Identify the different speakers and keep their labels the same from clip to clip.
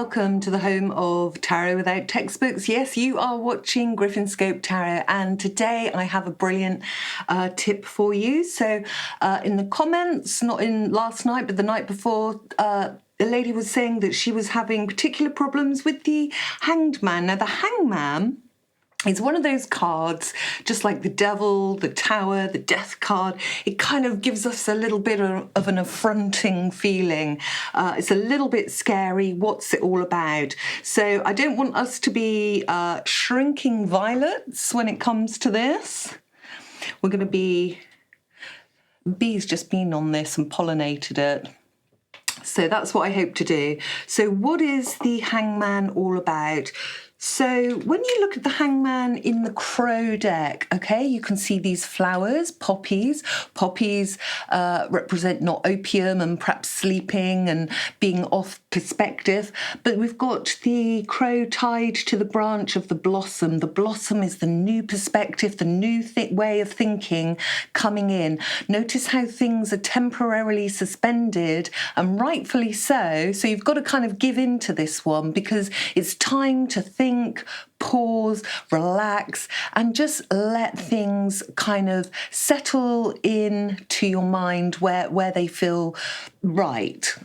Speaker 1: welcome to the home of Tarot Without Textbooks. Yes, you are watching Griffinscope Tarot, and today I have a brilliant tip for you. So in the comments, not in last night, but the night before, the lady was saying that she was having particular problems with the Hanged Man. Now, the Hangman is one of those cards, just like the Devil, the Tower, the Death card. It kind of gives us a little bit of an affronting feeling. It's a little bit scary. What's it all about? So I don't want us to be shrinking violets when it comes to this. We're going to be... Bees just been on this and pollinated it. So that's what I hope to do. So what is the Hangman all about? So when you look at the Hangman in the Crow deck, okay, you can see these flowers, poppies. Poppies represent not opium and perhaps sleeping and being off perspective, but we've got the crow tied to the branch of the blossom. The blossom is the new perspective, the new way of thinking coming in. Notice how things are temporarily suspended, and rightfully so. So you've got to kind of give in to this one because it's time to think, pause, relax, and just let things kind of settle in to your mind where they feel right.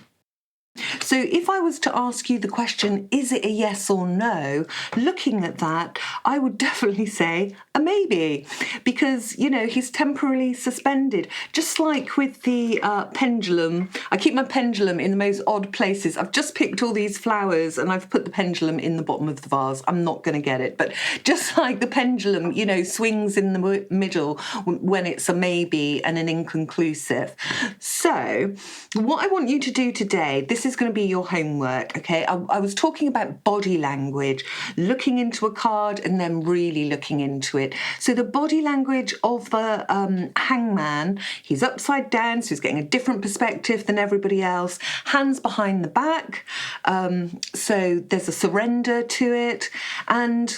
Speaker 1: So if I was to ask you the question, is it a yes or no? Looking at that, I would definitely say a maybe, because, you know, he's temporarily suspended. Just like with the pendulum, I keep my pendulum in the most odd places. I've just picked all these flowers and I've put the pendulum in the bottom of the vase. I'm not going to get it. But just like the pendulum, you know, swings in the middle when it's a maybe and an inconclusive. So what I want you to do today, this is going to be your homework, okay? I was talking about body language, looking into a card and then really looking into it. So the body language of the Hangman, he's upside down, so he's getting a different perspective than everybody else. Hands behind the back, so there's a surrender to it. And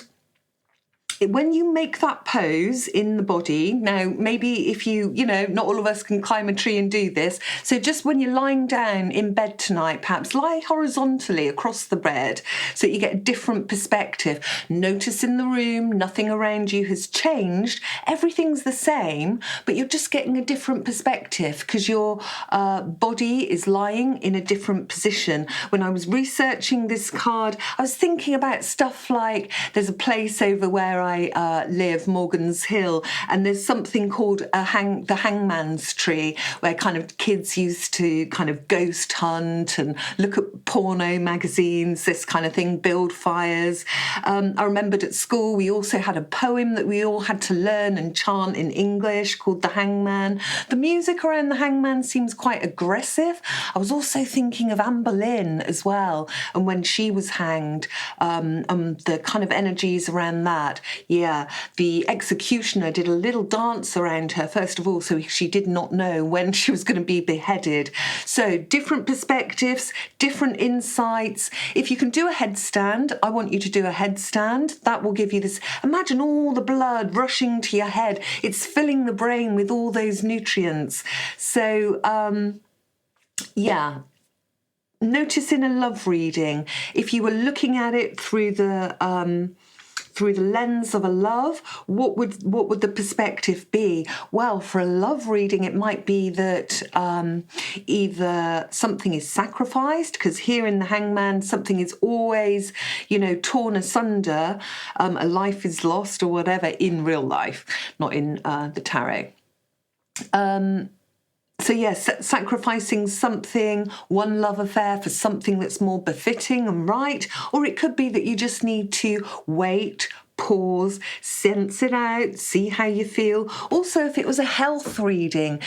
Speaker 1: when you make that pose in the body, now maybe if you know, not all of us can climb a tree and do this, so just when you're lying down in bed tonight, perhaps lie horizontally across the bed so you get a different perspective. Notice in the room, nothing around you has changed, everything's the same, but you're just getting a different perspective because your body is lying in a different position. When I was researching this card, I was thinking about stuff like there's a place over where I live, Morgan's Hill, and there's something called the Hangman's Tree, where kind of kids used to kind of ghost hunt and look at porno magazines, this kind of thing, build fires. I remembered at school we also had a poem that we all had to learn and chant in English called The Hangman. The music around the Hangman seems quite aggressive. I was also thinking of Anne Boleyn as well, and when she was hanged, the kind of energies around that. Yeah, the executioner did a little dance around her, first of all, so she did not know when she was going to be beheaded. So different perspectives, different insights. If you can do a headstand, I want you to do a headstand. That will give you this, imagine all the blood rushing to your head. It's filling the brain with all those nutrients. So, yeah. Notice in a love reading, if you were looking at it through the lens of a love, what would the perspective be? Well, for a love reading, it might be that either something is sacrificed, because here in the Hangman, something is always, you know, torn asunder, a life is lost or whatever in real life, not in the tarot. So yes, sacrificing something, one love affair for something that's more befitting and right, or it could be that you just need to wait, pause, sense it out, see how you feel. Also, if it was a health reading,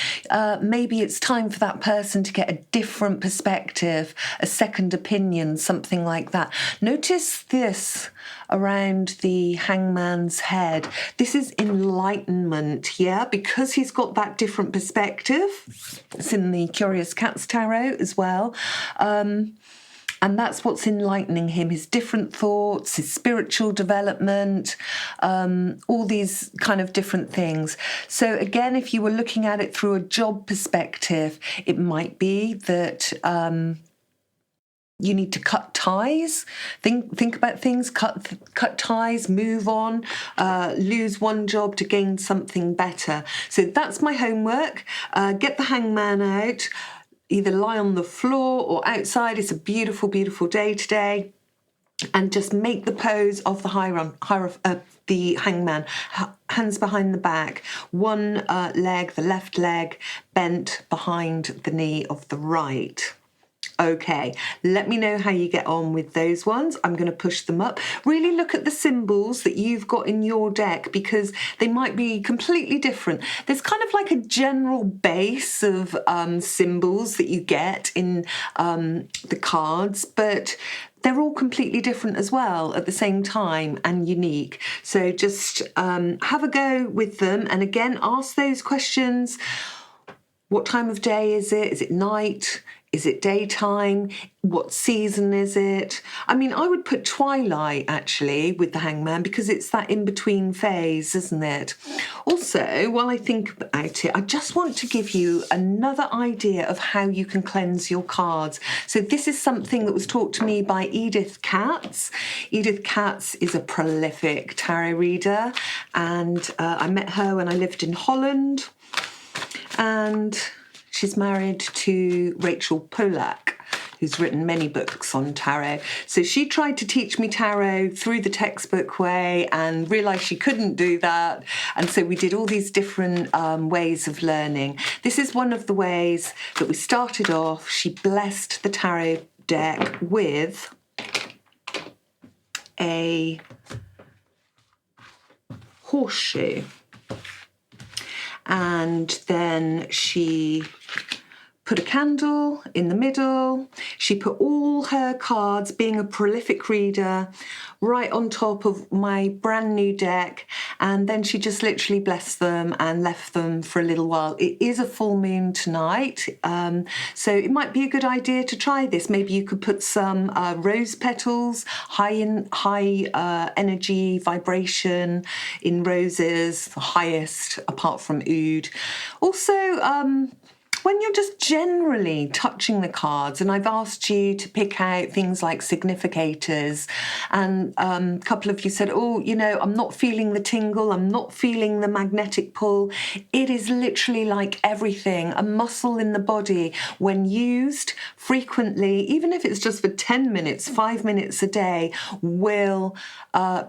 Speaker 1: maybe it's time for that person to get a different perspective, a second opinion, something like that. Notice this around the Hangman's head. This is enlightenment, yeah, because he's got that different perspective. It's in the Curious Cats Tarot as well. And that's what's enlightening him, his different thoughts, his spiritual development, all these kind of different things. So again, if you were looking at it through a job perspective, it might be that you need to cut ties, think about things, cut ties, move on, lose one job to gain something better. So that's my homework. Get the hangman out, either lie on the floor or outside. It's a beautiful, beautiful day today. And just make the pose of the hangman, hands behind the back, one leg, the left leg, bent behind the knee of the right. Okay, let me know how you get on with those ones. I'm going to push them up. Really look at the symbols that you've got in your deck, because they might be completely different. There's kind of like a general base of symbols that you get in the cards, but they're all completely different as well at the same time and unique. So just have a go with them. And again, ask those questions. What time of day is it? Is it night? Is it daytime? What season is it? I mean, I would put twilight actually with the hangman, because it's that in-between phase, isn't it? Also, while I think about it, I just want to give you another idea of how you can cleanse your cards. So this is something that was taught to me by Edith Katz. Edith Katz is a prolific tarot reader, and I met her when I lived in Holland. And she's married to Rachel Pollack, who's written many books on tarot. So she tried to teach me tarot through the textbook way and realised she couldn't do that. And so we did all these different ways of learning. This is one of the ways that we started off. She blessed the tarot deck with a horseshoe. And then she put a candle in the middle. She put all her cards, being a prolific reader, right on top of my brand new deck. And then she just literally blessed them and left them for a little while. It is a full moon tonight, so it might be a good idea to try this. Maybe you could put some rose petals, high energy vibration in roses, the highest apart from oud. Also, when you're just generally touching the cards, and I've asked you to pick out things like significators, and a couple of you said, oh, you know, I'm not feeling the tingle, I'm not feeling the magnetic pull. It is literally like everything, a muscle in the body. When used frequently, even if it's just for 10 minutes, 5 minutes a day, will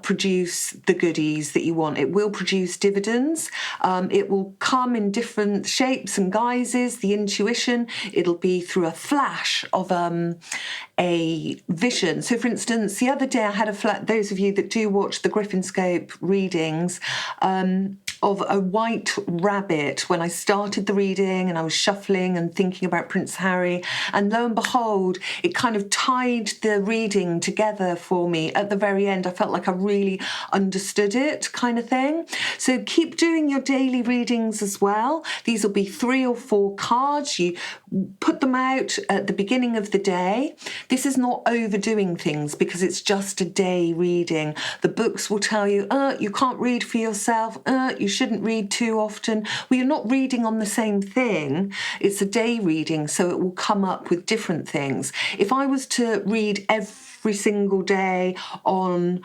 Speaker 1: produce the goodies that you want. It will produce dividends. It will come in different shapes and guises. The intuition, it'll be through a flash of a vision. So for instance, the other day I had those of you that do watch the Griffinscope readings, of a white rabbit when I started the reading, and I was shuffling and thinking about Prince Harry, and lo and behold, it kind of tied the reading together for me at the very end. I felt like I really understood it, kind of thing. So keep doing your daily readings as well. These will be 3 or 4 cards. You put them out at the beginning of the day. This is not overdoing things, because it's just a day reading. The books will tell you, you can't read for yourself, you shouldn't read too often. Well, you're not reading on the same thing. It's a day reading, so it will come up with different things. If I was to read every single day on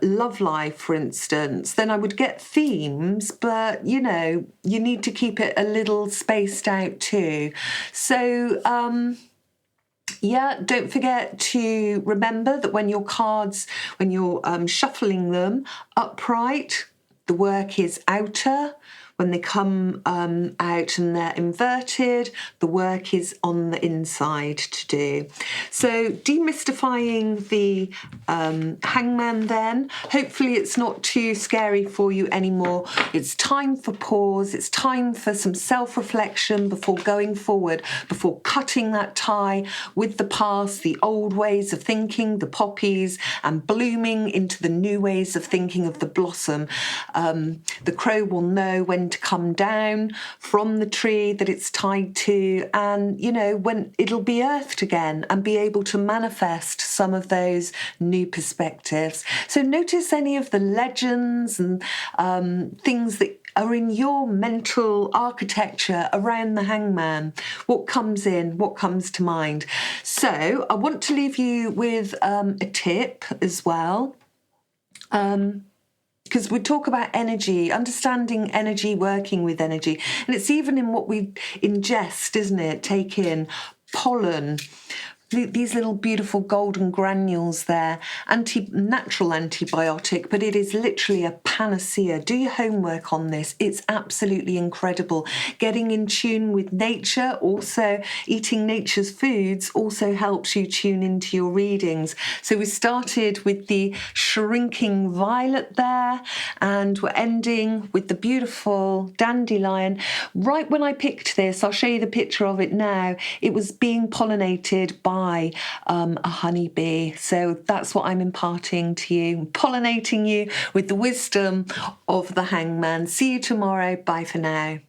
Speaker 1: love life, for instance, then I would get themes, but you know, you need to keep it a little spaced out too. So yeah, don't forget to remember that when you're shuffling them upright, the work is outer. When they come out and they're inverted, the work is on the inside to do. So demystifying the hangman then. Hopefully it's not too scary for you anymore. It's time for pause. It's time for some self-reflection before going forward, before cutting that tie with the past, the old ways of thinking, the poppies, and blooming into the new ways of thinking of the blossom. The crow will know when time to come down from the tree that it's tied to, and when it'll be earthed again and be able to manifest some of those new perspectives. So notice any of the legends and things that are in your mental architecture around the hangman. What comes in, what comes to mind. So I want to leave you with a tip as well. Because we talk about energy, understanding energy, working with energy. And it's even in what we ingest, isn't it? Take in pollen, these little beautiful golden granules there, natural antibiotic, but it is literally a panacea. Do your homework on this. It's absolutely incredible. Getting in tune with nature, also eating nature's foods, also helps you tune into your readings. So we started with the shrinking violet there, and we're ending with the beautiful dandelion. Right when I picked this, I'll show you the picture of it now, it was being pollinated by a honeybee. So that's what I'm imparting to you, pollinating you with the wisdom of the hangman. See you tomorrow. Bye for now.